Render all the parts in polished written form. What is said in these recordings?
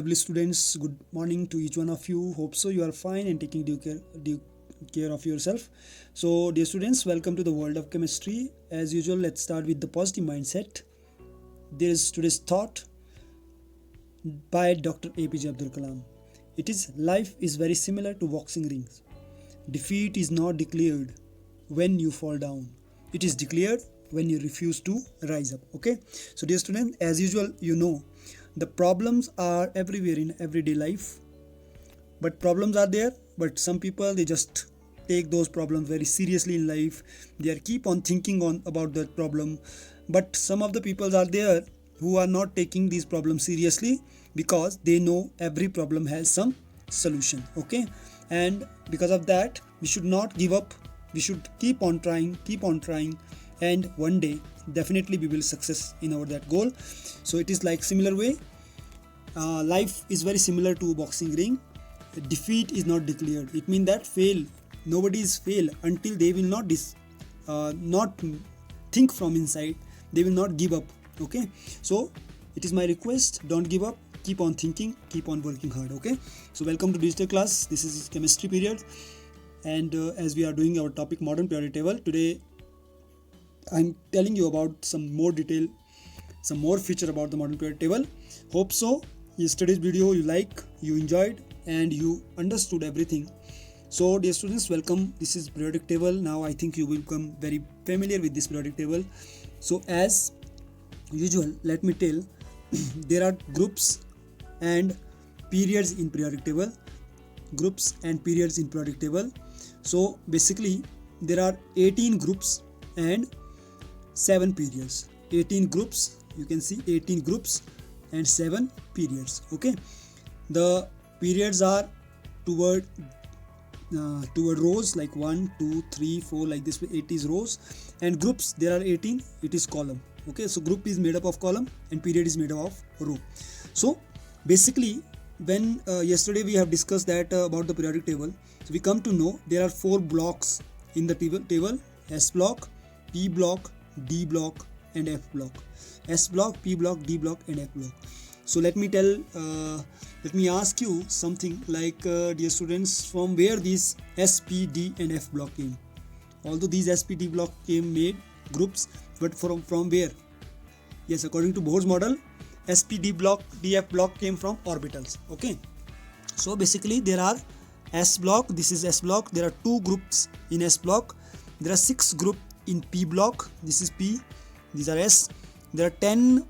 lovely students, good morning to each one of you. Hope so you are fine and taking due care of yourself. So dear students, welcome to the world of chemistry. As usual, let's start with the positive mindset. There is today's thought by Dr. APJ Abdul Kalam. It is life is very similar to boxing rings. Defeat is not declared when you fall down. It is declared when you refuse to rise up. Okay, so dear student, as usual, you know the problems are everywhere in everyday life, but problems are there, but some people they just take those problems very seriously in life. They are keep on thinking on about that problem, but some of the people are there who are not taking these problems seriously because they know every problem has some solution. Okay, and because of that we should not give up. We should keep on trying, and one day definitely we will success in our that goal. So it is like similar way, life is very similar to boxing ring. Defeat is not declared. It means that nobody is fail until they will not think from inside. They will not give up. Okay, so it is my request, don't give up, keep on thinking, keep on working hard. Okay, so welcome to digital class. This is chemistry period, and as we are doing our topic modern periodic table, today I'm telling you about some more detail, some more feature about the modern periodic table. Hope so yesterday's video you enjoyed and you understood everything. So dear students, welcome. This is periodic table. Now I think you will become very familiar with this periodic table. So as usual, let me tell there are groups and periods in periodic table. So basically there are 18 groups and 7 periods. 18 groups, you can see 18 groups and 7 periods. Okay, the periods are toward rows, like 1 2 3 4, like this way 8 is rows, and groups there are 18, it is column. Okay, so group is made up of column and period is made up of row. So basically when yesterday we have discussed that about the periodic table, so we come to know there are 4 blocks in the table: S block, P block, D block and F block. S block, P block, D block and F block. So let me ask you something like, dear students, from where these S, P, D and F block came? Although these S, P, D block came made groups, but from where? Yes, according to Bohr's model, S, P, D block, D, F block came from orbitals. Okay, so basically there are S block, this is S block, there are 2 groups in S block, there are 6 groups in P block, this is P, these are S, there are 10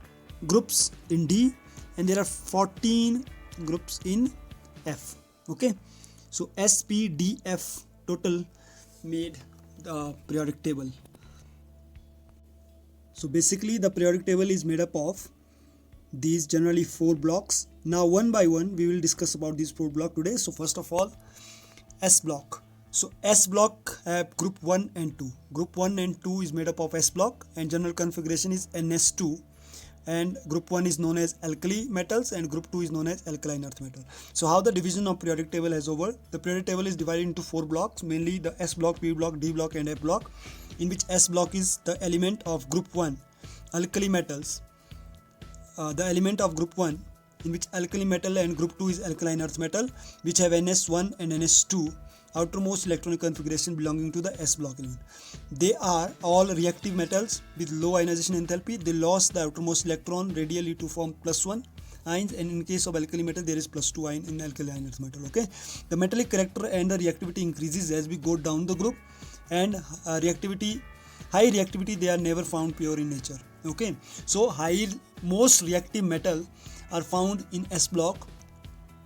groups in D, and there are 14 groups in F. Okay, so S, P, D, F total made the periodic table. So basically the periodic table is made up of these generally 4 blocks. Now one by one we will discuss about these 4 blocks today. So first of all, S block. So S block have group 1 and 2. Group 1 and 2 is made up of S block and general configuration is NS2, and group 1 is known as alkali metals and group 2 is known as alkaline earth metal. So how the division of periodic table has over? The periodic table is divided into 4 blocks, mainly the S block, P block, D block and F block, in which S block is the element of group 1 alkali metals, the element of group 1 in which alkali metal, and group 2 is alkaline earth metal, which have NS1 and NS2 outermost electronic configuration belonging to the S block element. They are all reactive metals with low ionization enthalpy. They lost the outermost electron radially to form +1 ions, and in case of alkali metal there is +2 ion in alkaline earth metal. Okay, the metallic character and the reactivity increases as we go down the group, and high reactivity they are never found pure in nature. Okay, so most reactive metal are found in S block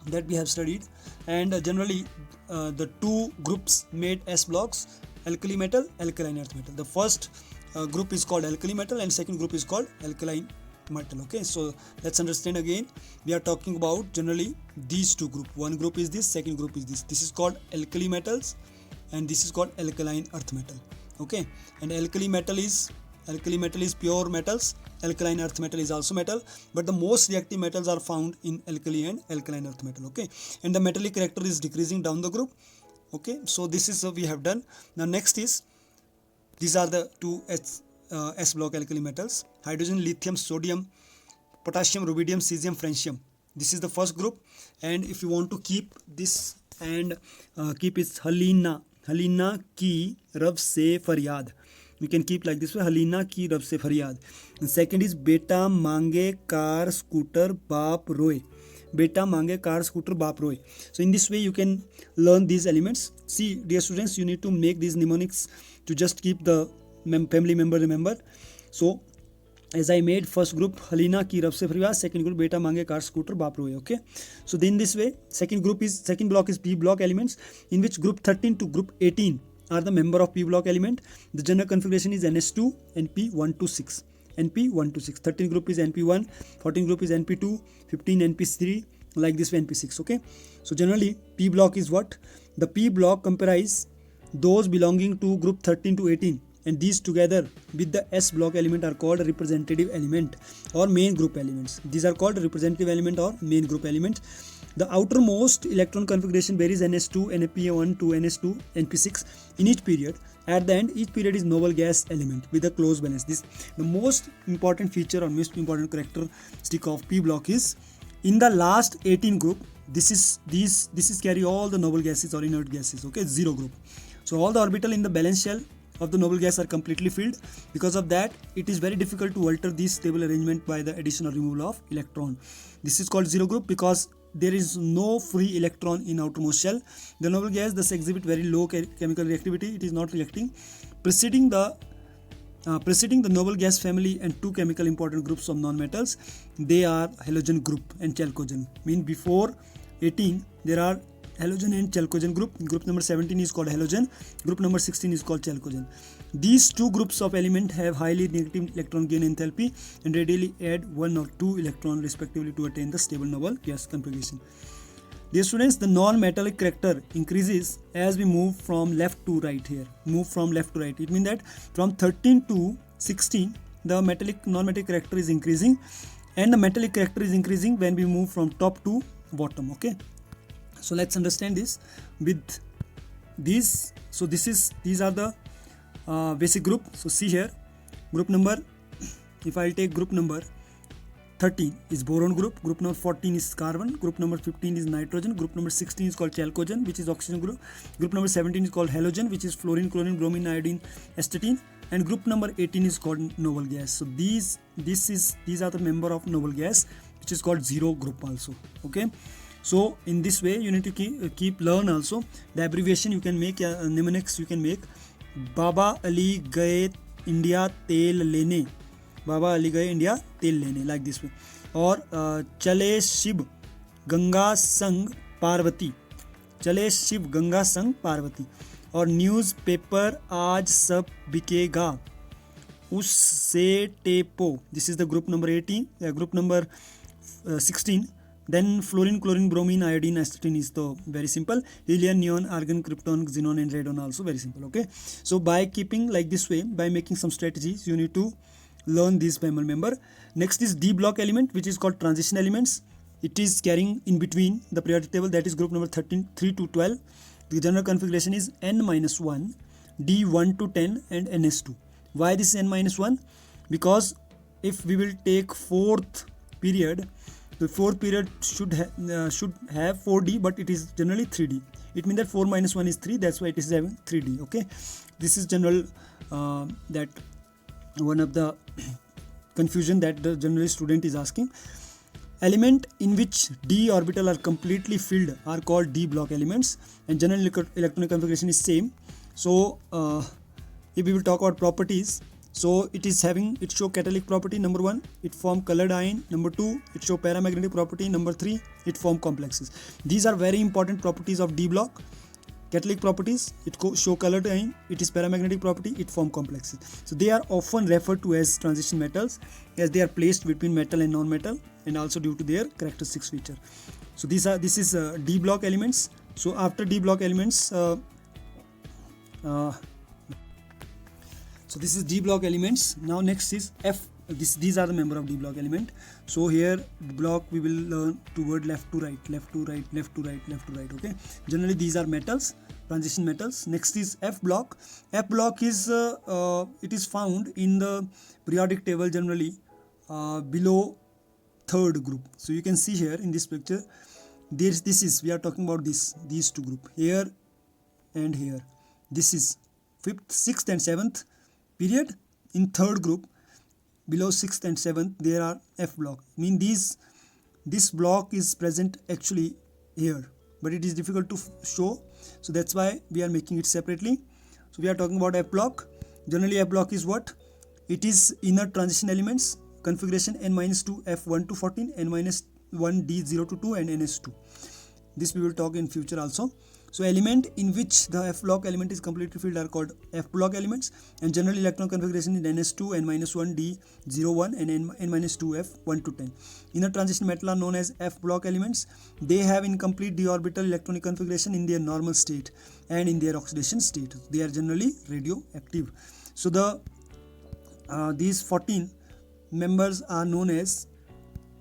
that we have studied, and generally the 2 groups made S blocks: alkali metal, alkaline earth metal. The first group is called alkali metal and second group is called alkaline metal. Okay, so let's understand again. We are talking about generally these 2 groups. One group is this, second group is this. This is called alkali metals and this is called alkaline earth metal. Okay, and alkali metal is pure metals, alkaline earth metal is also metal, but the most reactive metals are found in alkali and alkaline earth metal. Okay, and the metallic character is decreasing down the group. Okay, so this is we have done. Now next is, these are the 2 S block alkali metals: hydrogen, lithium, sodium, potassium, rubidium, cesium, francium. This is the first group, and if you want to keep this and keep it Halina ki rab se faryad, we can keep like this way, Halina ki rab se faryad. And second is beta mange car scooter baap roye, beta mange car scooter baap roye. So in this way you can learn these elements. See dear students, you need to make these mnemonics to just keep the family member remember. So as I made first group Halina ki rab se faryad, second group beta mange car scooter baap roye. Okay, so then this way second block is P block elements, in which group 13 to group 18 are the member of P block element. The general configuration is NS2 NP1 to 6. NP1 to 6. 13 group is NP1, 14 group is NP2, 15 NP3, like this way NP6. Okay, so generally P block is what? The P block comprise those belonging to group 13 to 18, and these together with the S block element are called representative element or main group elements. These are called representative element or main group element. The outermost electron configuration varies NS2, NP1 to NS2, NP6 in each period. At the end, each period is noble gas element with a close balance. This the most important feature or most important characteristic of P block is in the last 18 group. This is carry all the noble gases or inert gases. Okay, zero group. So all the orbital in the balance shell of the noble gas are completely filled. Because of that, it is very difficult to alter this stable arrangement by the addition or removal of electron. This is called zero group because there is no free electron in outermost shell. The noble gas thus exhibit very low chemical reactivity. It is not reacting. Preceding the noble gas family and two chemical important groups of non-metals, they are halogen group and chalcogen. Mean before 18 there are halogen and chalcogen group. Group number 17 is called halogen. Group number 16 is called chalcogen. These two groups of element have highly negative electron gain enthalpy and readily add 1 or 2 electron respectively to attain the stable noble gas configuration. Dear students, the non-metallic character increases as we move from left to right here. Move from left to right. It means that from 13 to 16, the non-metallic character is increasing, and the metallic character is increasing when we move from top to bottom. Okay. So let's understand this with these. So these are the basic group. So see here, group number, if I'll take group number 13 is boron group, group number 14 is carbon, group number 15 is nitrogen, group number 16 is called chalcogen, which is oxygen group, group number 17 is called halogen, which is fluorine, chlorine, bromine, iodine, astatine, and group number 18 is called noble gas. So these are the member of noble gas, which is called zero group also. Okay. So in this way you need to keep learn also. The abbreviation you can make, mnemonics you can make. Baba Ali gaye India tel lene, Baba Ali gaye India tel lene, like this way. Or chale Shiv Ganga Sang Parvati, chale Shiv Ganga Sang Parvati. Or newspaper aaj sab bikega, usse tepo. This is the group number 18, group number 16. Then fluorine, chlorine, bromine, iodine, astatine is the very simple. Helium, neon, argon, krypton, xenon, and radon also very simple. Okay. So by keeping like this way, by making some strategies, you need to learn this member. Next is D block element, which is called transition elements. It is carrying in between the periodic table, that is group number 13, 3 to 12. The general configuration is N-1, D1 to 10, and NS2. Why this is N-1? Because if we will take fourth period, the fourth period should have 4D, but it is generally 3D. It means that 4 minus 1 is 3. That's why it is having 3D. Okay, this is general that one of the confusion that the general student is asking. Element in which d orbital are completely filled are called D block elements, and general electronic configuration is same. So if we will talk about properties, so it show catalytic property. Number 1, it form colored ion. Number 2, it show paramagnetic property. Number 3, it form complexes. These are very important properties of D block. Catalytic properties, it show colored ion, it is paramagnetic property, it form complexes. So they are often referred to as transition metals, as they are placed between metal and non-metal, and also due to their characteristics feature. So this is D block elements. So after D block elements, so this is D block elements. Now next is F. These are the member of D block element. So here block we will learn toward left to right, left to right, left to right, left to right. Okay. Generally these are metals, transition metals. Next is F block. F block is it is found in the periodic table generally below third group. So you can see here in this picture, we are talking about these two group here and here. This is 5th, 6th and 7th period. In third group below 6th and 7th there are F block. This block is present actually here, but it is difficult to show, so that's why we are making it separately. So we are talking about F block. Generally F block is what? It is inner transition elements configuration n-2 F1 to 14, n-1 D0 to 2 and ns2. This we will talk in future also. So element in which the F block element is completely filled are called F block elements, and general electron configuration is ns2, n-1 D01 and n-2 F1 to 10. Inner transition metal are known as F block elements. They have incomplete d orbital electronic configuration in their normal state and in their oxidation state. They are generally radioactive. So these 14 members are known as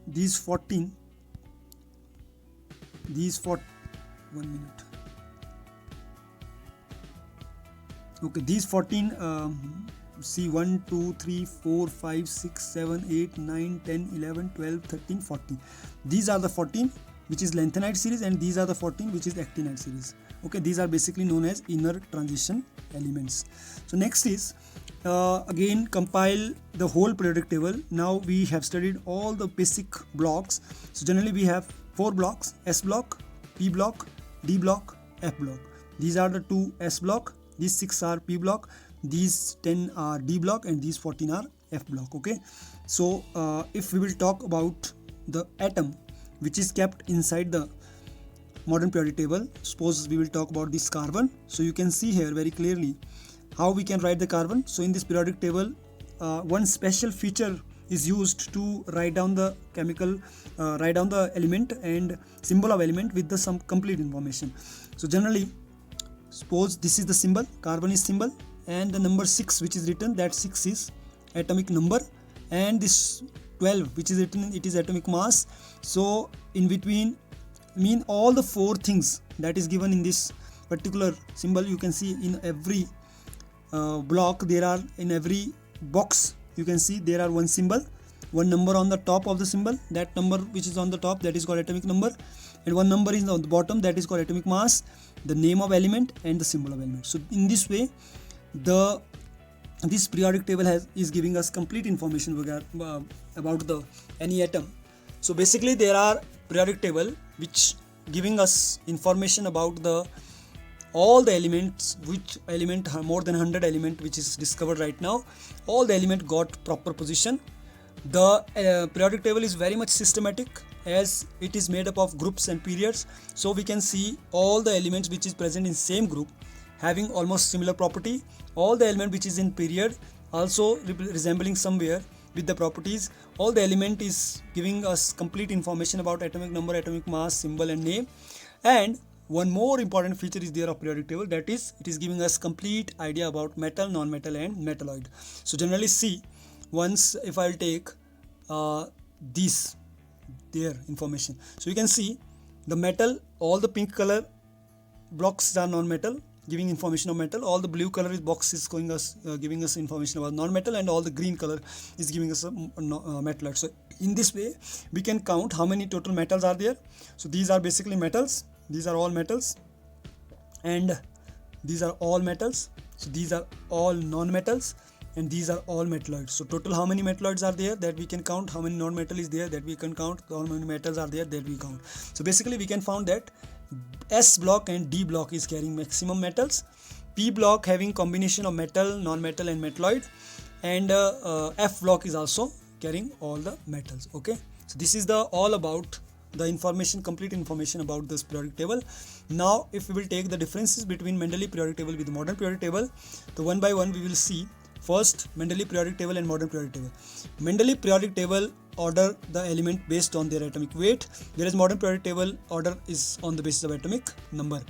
these 14 1 minute. Okay, these 14 see 1 2 3 4 5 6 7 8 9 10 11 12 13 14. These are the 14 which is lanthanide series, and these are the 14 which is actinide series. Okay, these are basically known as inner transition elements. So next is again compile the whole periodic table. Now we have studied all the basic blocks. So generally we have 4 blocks: S block, P block, D block, F block. These are the 2 S block, these 6 are P block, these 10 are D block, and these 14 are F block. Okay, so if we will talk about the atom which is kept inside the modern periodic table, suppose we will talk about this carbon. So you can see here very clearly how we can write the carbon. So in this periodic table, one special feature is used to write down the write down the element and symbol of element with the some complete information. So generally, suppose this is the symbol, carbon is symbol, and the number 6 which is written, that 6 is atomic number, and this 12 which is written, it is atomic mass. So in between, all the 4 things that is given in this particular symbol, you can see in every block, there are in every box, you can see there are one symbol, one number on the top of the symbol. That number which is on the top, that is called atomic number, and one number is on the bottom, that is called atomic mass, the name of element and the symbol of element. So in this way, this periodic table is giving us complete information about the any atom. So basically there are periodic table which giving us information about all the elements, which element, more than 100 element which is discovered right now, all the element got proper position. The periodic table is very much systematic as it is made up of groups and periods. So we can see all the elements which is present in same group having almost similar property. All the element which is in period also resembling somewhere with the properties. All the element is giving us complete information about atomic number, atomic mass, symbol and name. And one more important feature is there of periodic table, that is it is giving us complete idea about metal, non-metal and metalloid. So generally see, once if I'll take their information, so you can see the metal, all the pink color blocks are non-metal, giving information of metal. All the blue color box is giving us information about non-metal, and all the green color is giving us a metalloid. So in this way we can count how many total metals are there. So these are basically metals, these are all metals, and these are all metals. So these are all non-metals, and these are all metalloids. So total how many metalloids are there, that we can count. How many non-metal is there, that we can count. How many metals are there, that we count. So basically we can found that S block and D block is carrying maximum metals, P block having combination of metal, non-metal and metalloid, and F block is also carrying all the metals. Okay, so this is all about the information, complete information about this periodic table. Now if we will take the differences between Mendeleev periodic table with the modern periodic table, so one by one we will see. First, Mendeleev periodic table and modern periodic table. Mendeleev periodic table order the element based on their atomic weight, whereas modern periodic table order is on the basis of atomic number.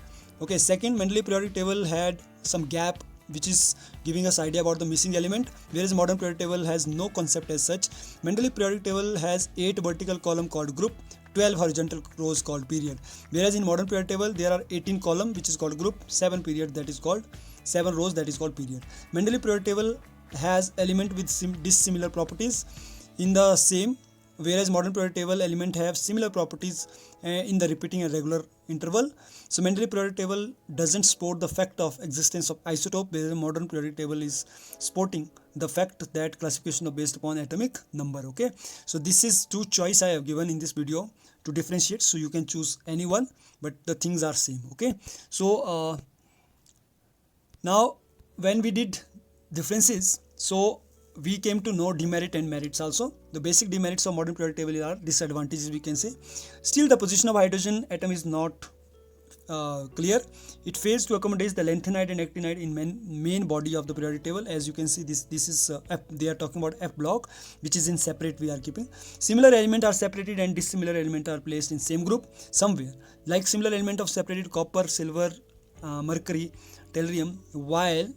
Okay, second, Mendeleev periodic table had some gap which is giving us idea about the missing element, whereas modern periodic table has no concept as such. Mendeleev periodic table has 8 vertical column called group, 12 horizontal rows called period, whereas in modern periodic table there are 18 column which is called group, 7 period that is called 7 rows that is called period. Mendeleev periodic table has element with dissimilar properties in the same whereas modern periodic table element have similar properties in the repeating and regular interval. So Mendeleev periodic table doesn't support the fact of existence of isotope, whereas modern periodic table is supporting the fact that classification is based upon atomic number. Okay, so this is two choice I have given in this video to differentiate, so you can choose any one, but the things are same. Okay, so now when we did differences, so we came to know demerit and merits also. The basic demerits of modern periodic table are disadvantages, we can say. Still, the position of hydrogen atom is not clear. It fails to accommodate the lanthanide and actinide in main body of the periodic table. As you can see, this is F, they are talking about F block, which is in separate we are keeping. Similar elements are separated and dissimilar elements are placed in same group somewhere. Like similar element of separated copper, silver, mercury, tellurium, while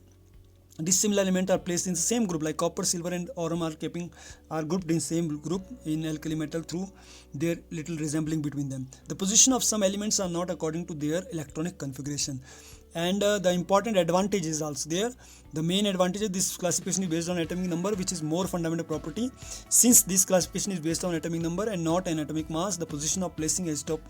dissimilar elements are placed in the same group like copper, silver and aurum are grouped in same group in alkali metal through their little resembling between them. The position of some elements are not according to their electronic configuration, and the important advantage is also there. The main advantage of this classification is based on atomic number, which is more fundamental property. Since this classification is based on atomic number and not an atomic mass, the position of placing isotope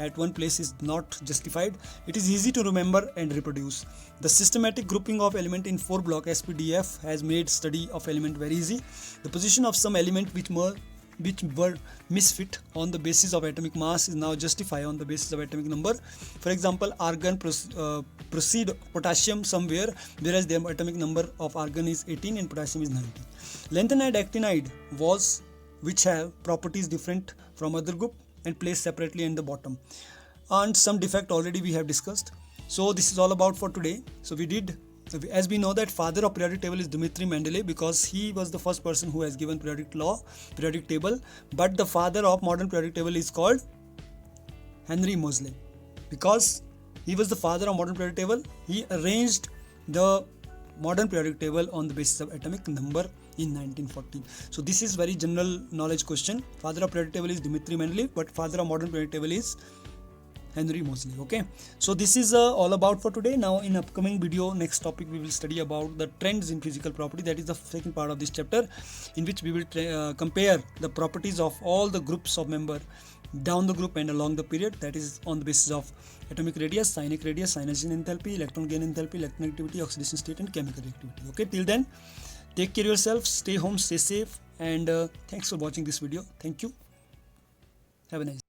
at one place is not justified. It is easy to remember and reproduce. The systematic grouping of element in 4 block SPDF has made study of element very easy. The position of some element which were misfit on the basis of atomic mass is now justified on the basis of atomic number. For example, argon proceed potassium somewhere, whereas the atomic number of argon is 18 and potassium is 90. Lanthanide actinide was which have properties different from other group and placed separately in the bottom, and some defect already we have discussed. So this is all about for today. So as we know that father of periodic table is Dmitry Mendeleev, because he was the first person who has given periodic table, but the father of modern periodic table is called Henry Moseley, because he was the father of modern periodic table. He arranged the modern periodic table on the basis of atomic number in 1914. So this is very general knowledge question. Father of periodic table is Dmitry Mendeleev, but father of modern periodic table is Henry Moseley. Okay, so this is all about for today. Now in upcoming video, next topic we will study about the trends in physical property. That is the second part of this chapter, in which we will compare the properties of all the groups of member down the group and along the period. That is on the basis of atomic radius, cyanic radius, cyanation enthalpy, electron gain enthalpy, electron activity, oxidation state and chemical reactivity. Okay, till then, take care of yourself, stay home, stay safe, and thanks for watching this video. Thank you. Have a nice day.